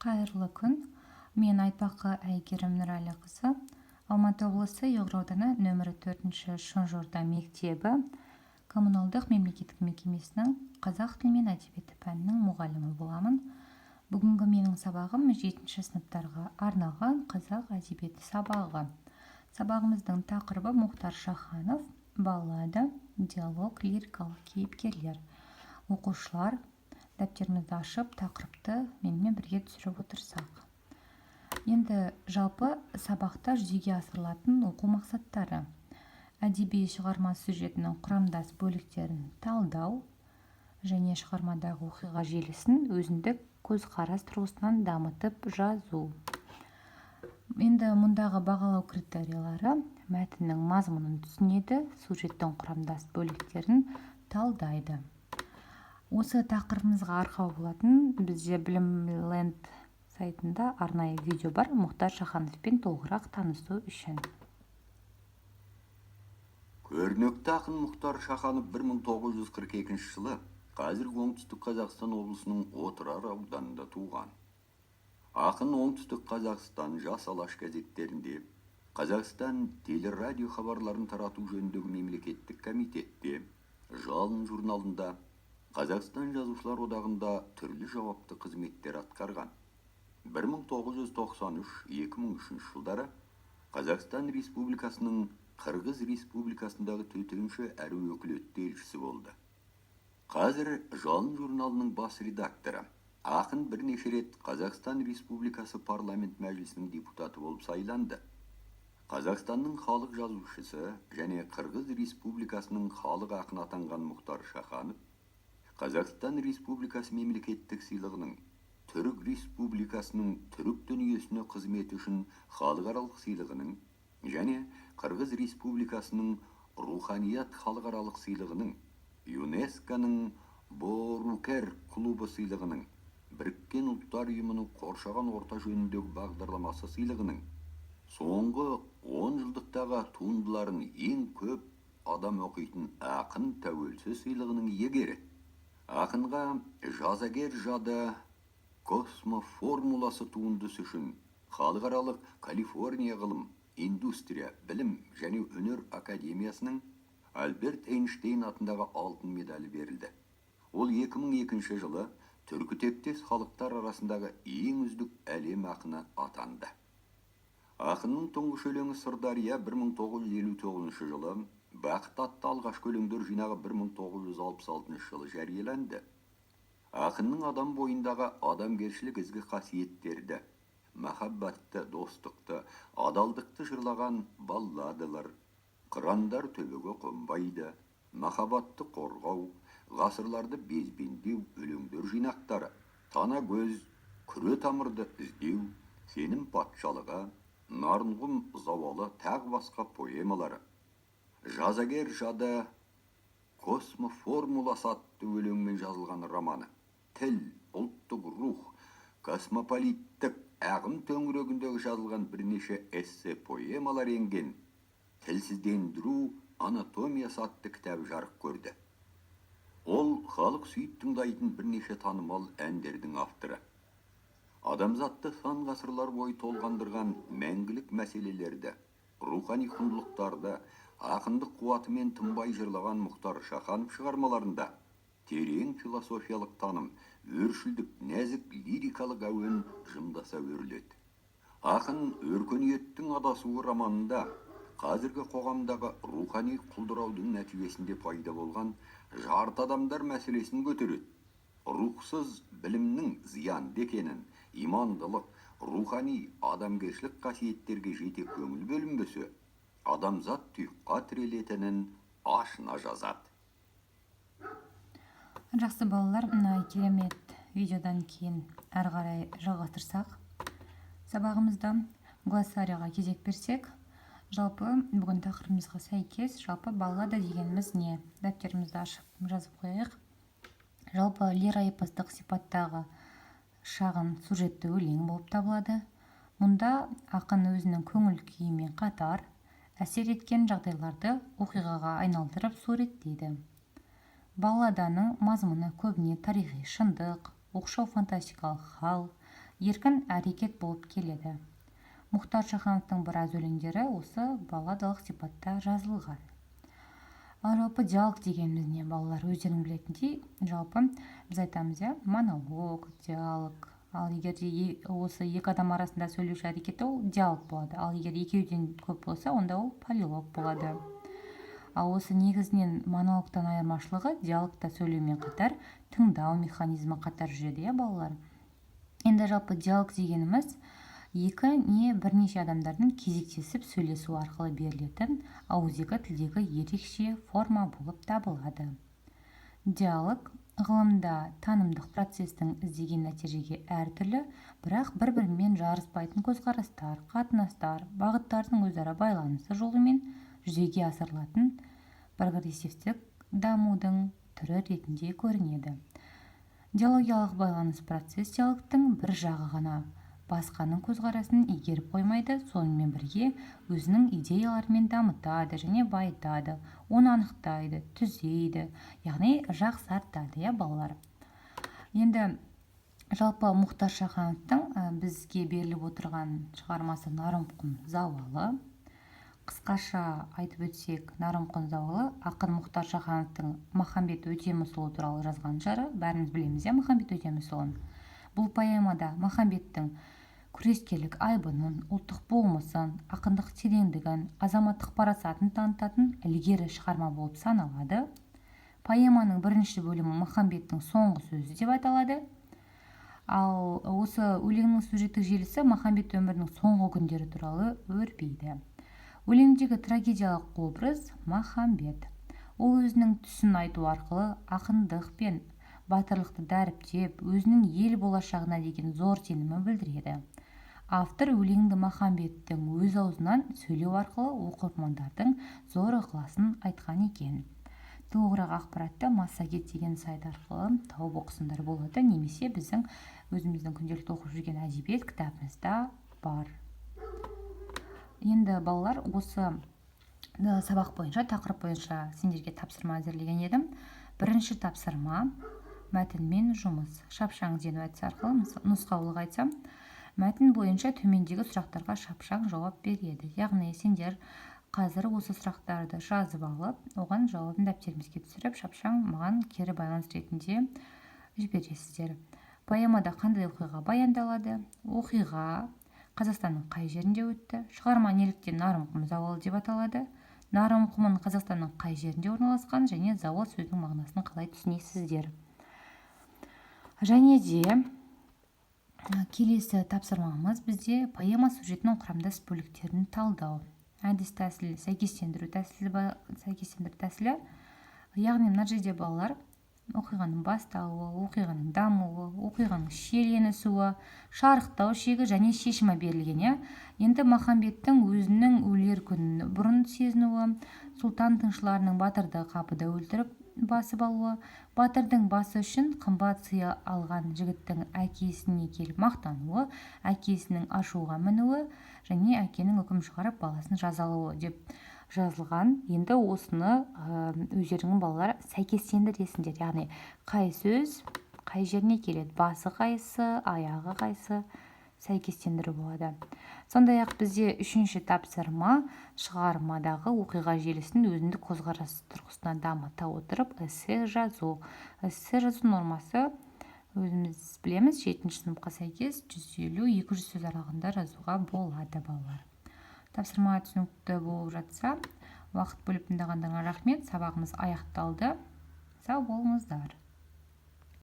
Қайырлы күн. Мен айтпаққа Әйгерім Нұрәліқызы. Алматы облысы Ұйғыр ауданы нөмірі 4-ші Шонжорда мектебі коммуналдық мемлекеттік мекемесінің қазақ тілі мен әдебиеті пәнінің мұғалімі боламын. Бүгінгі менің сабағым 7-ші сыныптарға арналған қазақ әдебиеті сабағы. Сабағымыздың тақырыбы Мұхтар Шаханов, баллада, диалог, лирикалық кейіпкерлер. Оқушылар дәптерімізді ашып, тақырыпты менімен бірге түсіріп отырсақ. Енді жалпы сабақта жүзеге асырылатын оқу мақсаттары: әдеби шығарма сюжетінің құрамдас бөліктерін талдау және шығармадағы оқиға желісін өзіндік көзқарас тұрғысынан дамытып жазу. Енді мұндағы бағалау критериялары: мәтіннің мазмұнын түсінеді, сюжеттің құрамдас бөліктерін талдайды. Осы тақырыбымызға арқау болатын бізде Білімленд сайтында арнайы видео бар, Мұхтар Шахановпен толығырақ танысу үшін. Көрнекті ақын Мұхтар Шаханов 1942 жылы қазіргі оңтүстік Қазақстан облысының Отырар ауданында туған. Ақын оңтүстік Қазақстан жас алаш газеттерінде, Қазақстан телерадио хабарларын тарату жөніндегі мемлекеттік комитетте, Жалын журналында, Қазақстан жазушылар одағында түрлі жауапты қызметтер атқарған. 1993-2003 жылдары Қазақстан Республикасының Қырғыз Республикасындағы төтенше әрі өкілетті елшісі болды. Қазір Жалын журналының бас редакторы. Ақын бірнеше рет Қазақстан Республикасы парламент мәжілісінің депутаты болып сайланды. Қазақстанның халық жазушысы және Қырғыз Республикасының халық ақыны атанған Мұхтар Шаханов Қазақстан Республикасы мемлекеттік сыйлығының, Түрік Республикасының түрік дүниесіне қызметі үшін халықаралық сыйлығының және Қырғыз Республикасының руханият халықаралық сыйлығының, ЮНЕСКО-ның Борукер клубы сыйлығының, Біріккен ұлттар ұйымының қоршаған орта жөніндегі бағдарламасы сыйлығының, соңғы 10 жылдықтағы туындыларын ең көп адам оқитын ақын тәуелсіз сыйлығының иегері. Ақынға жазагер жады космоформуласы туындысы үшін халықаралық Калифорния ғылым, индустрия, білім және өнер академиясының Альберт Эйнштейн атындағы алтын медалі берілді. Ол 2002 жылы түркі тектес халықтар арасындағы ең үздік әлем ақыны атанды. Ақынның тұңғыш өлеңі Сырдария 1959 жылы, Бақыт атты алғашқы өлеңдер жинағы 1966 жылы жарияланды. Ақынның адам бойындағы адамгершілік ізгі қасиеттерді, махаббатты, достықты, адалдықты жырлаған балладалар, қырандар төбеге қонбайды, махаббатты қорғау, ғасырларды безбендеу өлеңдер жинақтары, тана көз, күре тамырды іздеу, сенім патшалығы, нарынғұм зауалы тағы басқа поэмалары, жазагер жады космоформуласы атты өлеңмен жазылған романы, тіл, ұлттық рух, космополиттік ағым төңірегіндегі жазылған бірнеше эссе поэмалар енген тілсіздендіру анатомиясы атты кітап жарық көрді. Ол халық сүйіп тыңдайтын бірнеше танымал әндердің авторы. Адамзатты сан ғасырлар бойы толғандырған мәңгілік мәселелерді, рухани құндылықтарды ақындық қуатымен тынбай жырлаған Мұхтар Шаханов шығармаларында терең философиялық таным, өршілдік, нәзік лирикалық әуен жымдаса өріледі. Ақын өркениеттің адасуы романында қазіргі қоғамдағы рухани құлдыраудың нәтижесінде пайда болған жарты адамдар мәселесін көтереді. Рухсыз білімнің зиянды екенін, имандылық, рухани адамгершілік қасиеттерге жете көңіл бөлінбесе, адамзат тұйыққа тірелетінін ашына жазады. Жақсы балалар, керемет видеодан кейін әрі қарай жалғастырсақ. Сабағымызда глоссарияға кезек берсек, жалпы бүгін тақырыбымызға сәйкес, жалпы баллада дегеніміз не? Дәптерімізді ашып жазып қояйық. Жалпы лиро-эпостық сипаттағы шағын сюжетті өлең болып табылады. Мұнда ақын өзінің көңіл күйімен қатар әсер еткен жағдайларды оқиғаға айналдырып суреттейді. Балладаның мазмұны көбіне тарихи шындық, оқшау фантастикалық хал, еркін әрекет болып келеді. Мұхтар Шахановтың біраз өлеңдері осы балладалық сипатта жазылған. Ал жалпы диалог дегеніміз не, балалар өздерің білетіндей, жалпы біз айтамыз, монолог, диалог. Ал егер осы екі адам арасында сөйлеуші әрекеті, ол диалог болады. Ал егер екеуден көп болса, онда ол полилог болады. Ал осы негізінен монологтан айырмашылығы диалогта сөйлеумен қатар тыңдау механизмі қатар жүреді, балалар. Енді жалпы диалог дегеніміз екі не бірнеше адамдардың кезектесіп сөйлесу арқылы берілетін ауызекі тілдегі ерекше форма болып табылады. Диалог ғылымда танымдық процестің іздеген нәтижеге әртүрлі, бірақ бір-бірімен жарыспайтын көзқарастар, қатынастар, бағыттардың өзара байланысы жолымен жүзеге асырылатын прогрессивтік дамудың түрі ретінде көрінеді. Диалогиялық байланыс процесс диалогтың бір жағы ғана, басқаның көзқарасын игеріп қоймайды, сонымен бірге өзінің идеяларымен дамытады және байытады, оны анықтайды, түзейді, яғни жақсартады, балалар. Енді жалпы Мұхтар Шахановтың бізге беріліп отырған шығармасы Нарымқұм зауалы. Қысқаша айтып өтсек, Нарымқұм зауалы ақын Мұхтар Шахановтың Махамбет Өтемісұлы туралы жазған жыры, бәріміз білеміз, Махамбет Өтемісұлын. Бұл поэмада Махамбеттің күрескерлік айбынын, ұлттық болмысын, ақындық тереңдігін, азаматтық парасатын танытатын ілгері шығарма болып саналады. Поэманың бірінші бөлімі Махамбеттің соңғы сөзі деп аталады. Ал осы өлеңнің сюжеттік желісі Махамбет өмірінің соңғы күндері туралы өрбиді. Өлеңдегі трагедиялық образ Махамбет. Ол өзінің түсін айту арқылы ақындық пен батырлықты дәріптеп, өзінің ел болашағына деген зор сенімін білдіреді. Автор өлеңді Махамбеттің өз аузынан сөйлеу арқылы оқырмандардың зор ықыласын айтқан екен. Толығырақ ақпаратты Массагет деген сайт арқылы тауып оқысындар болады, немесе біздің өзіміздің күнделікті оқып жүрген әдебиет кітабымызда бар. Енді балалар, осы сабақ бойынша, тақырып бойынша сендерге тапсырма әзірлеген едім. Бірінші тапсырма мәтінмен жұмыс. Шапшаң іздену әдісі арқылы нұсқаулық айтсам, мәтін бойынша төмендегі сұрақтарға шапшаң жауап береді. Яғни сендер қазір осы сұрақтарды жазып алып, оған жауабын дәптерімізге түсіріп, шапшаң маған кері байланыс ретінде жібересіздер. Поэмада қандай оқиға баяндалады? Оқиға Қазақстанның қай жерінде өтті? Шығарма неліктен Нарымқұм зауалы деп аталады? Нарымқұмын Қазақстанның қай жерінде орналасқан және зауал сөзінің мағынасын қалай түсінесіздер? Және де келесі тапсырмамыз бізде поэма сюжетінің құрамдас бөліктерін талдау. Әдіс тәсілі, сәйкестендіру тәсілі. Яғни мына жерде балалар оқиғаның басталуы, оқиғаның дамуы, оқиғаның шиеленісуі, шарықтау шегі және шешімі берілген. Енді Махамбеттің өзінің өлер күнін бұрын сезінуі, сұлтан тыңшыларының батырды қапыда өлтіріп басып алуы, батырдың басы үшін қымбат сый алған жігіттің әкесіне келіп мақтануы, әкесінің ашуға мінуі және әкенің үкім шығарып баласын жазалауы деп жазылған. Енді осыны өздеріңнің балалар сәйкестендіресіңдер. Яғни қай сөз қай жеріне келеді, басы қайсы, аяғы қайсы, сәйкестендіру болады. Сондай-ақ бізде үшінші тапсырма шығармадағы оқиға желісін өзіндік көзқарас тұрғысынан дамыта отырып эссе жазу. Эссе жазу нормасы өзіміз білеміз, 7-ші сыныпқа сәйкес 150-200 сөз аралығында жазуға болады, балалар. Тапсырма түсінікті болып жатса, уақыт бөліп тыңдағандарыңа рахмет. Сабағымыз аяқталды. Сау болыңыздар.